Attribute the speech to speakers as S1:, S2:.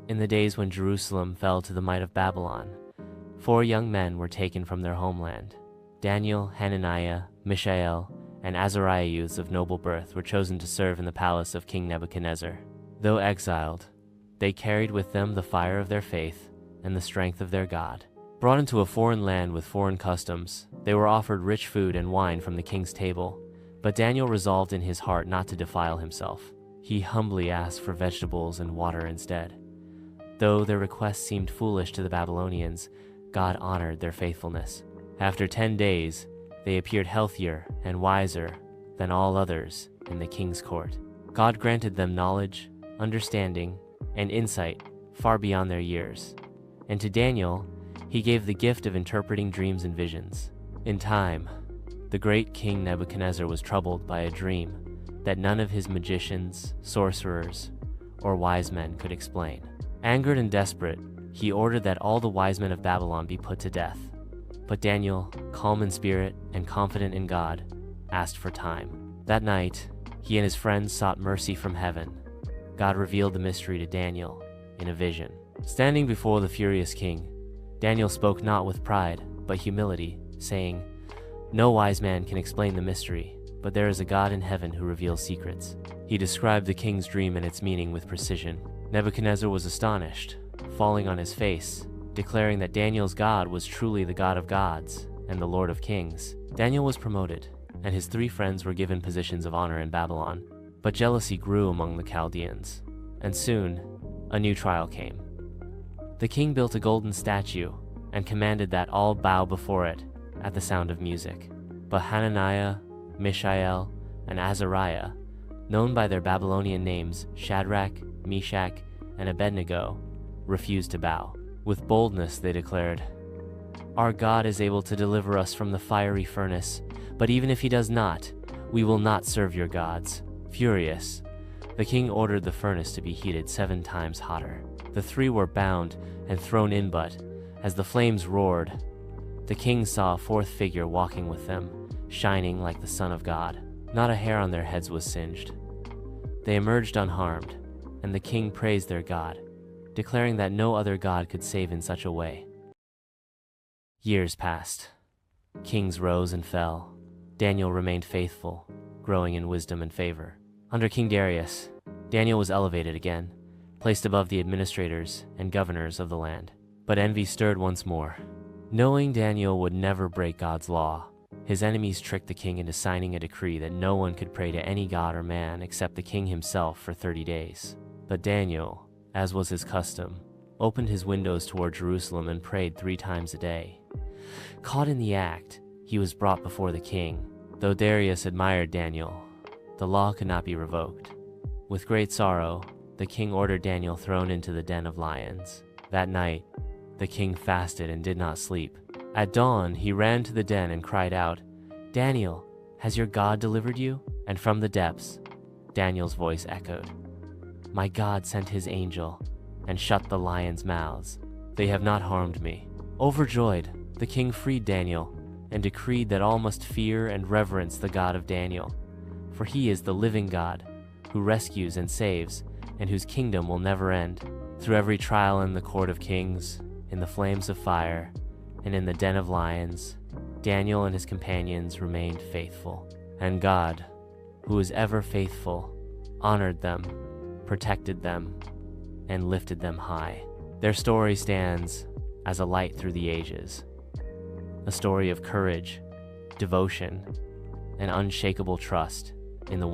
S1: In the days when Jerusalem fell to the might of Babylon, 4 young men were taken from their homeland. Daniel, Hananiah, Mishael, and Azariah, youths of noble birth, were chosen to serve in the palace of King Nebuchadnezzar. Though exiled, they carried with them the fire of their faith and the strength of their God. Brought into a foreign land with foreign customs, they were offered rich food and wine from the king's table. But Daniel resolved in his heart not to defile himself. He humbly asked for vegetables and water instead. Though their request seemed foolish to the Babylonians, God honored their faithfulness. After 10 days, they appeared healthier and wiser than all others in the king's court. God granted them knowledge, understanding, and insight far beyond their years. And to Daniel, he gave the gift of interpreting dreams and visions. In time, the great King Nebuchadnezzar was troubled by a dream that none of his magicians, sorcerers, or wise men could explain. Angered and desperate, he ordered that all the wise men of Babylon be put to death. But Daniel, calm in spirit and confident in God, asked for time. That night, he and his friends sought mercy from heaven. God revealed the mystery to Daniel in a vision. Standing before the furious king, Daniel spoke not with pride, but humility, saying, "No wise man can explain the mystery, but there is a God in heaven who reveals secrets." He described the king's dream and its meaning with precision. Nebuchadnezzar was astonished, falling on his face, declaring that Daniel's God was truly the God of gods and the Lord of kings. Daniel was promoted, and his 3 friends were given positions of honor in Babylon. But jealousy grew among the Chaldeans, and soon a new trial came. The king built a golden statue and commanded that all bow before it at the sound of music. But Hananiah, Mishael, and Azariah, known by their Babylonian names Shadrach, Meshach, and Abednego, refused to bow. With boldness they declared, "Our God is able to deliver us from the fiery furnace, but even if he does not, we will not serve your gods." Furious, the king ordered the furnace to be heated 7 times hotter. The 3 were bound and thrown in, but as the flames roared, the king saw a 4th figure walking with them, shining like the Son of God. Not a hair on their heads was singed. They emerged unharmed, and the king praised their God, declaring that no other God could save in such a way. Years passed. Kings rose and fell. Daniel remained faithful, growing in wisdom and favor. Under King Darius, Daniel was elevated again, placed above the administrators and governors of the land. But envy stirred once more. Knowing Daniel would never break God's law, his enemies tricked the king into signing a decree that no one could pray to any god or man except the king himself for 30 days. But Daniel, as was his custom, opened his windows toward Jerusalem and prayed 3 times a day. Caught in the act, he was brought before the king. Though Darius admired Daniel, the law could not be revoked. With great sorrow, the king ordered Daniel thrown into the den of lions. That night, the king fasted and did not sleep. At dawn, he ran to the den and cried out, "Daniel, has your God delivered you?" And from the depths, Daniel's voice echoed, "My God sent his angel and shut the lions' mouths. They have not harmed me." Overjoyed, the king freed Daniel and decreed that all must fear and reverence the God of Daniel, for he is the living God who rescues and saves, and whose kingdom will never end. Through every trial in the court of kings, in the flames of fire, and in the den of lions, Daniel and his companions remained faithful. And God, who is ever faithful, honored them, protected them, and lifted them high. Their story stands as a light through the ages, a story of courage, devotion, and unshakable trust in the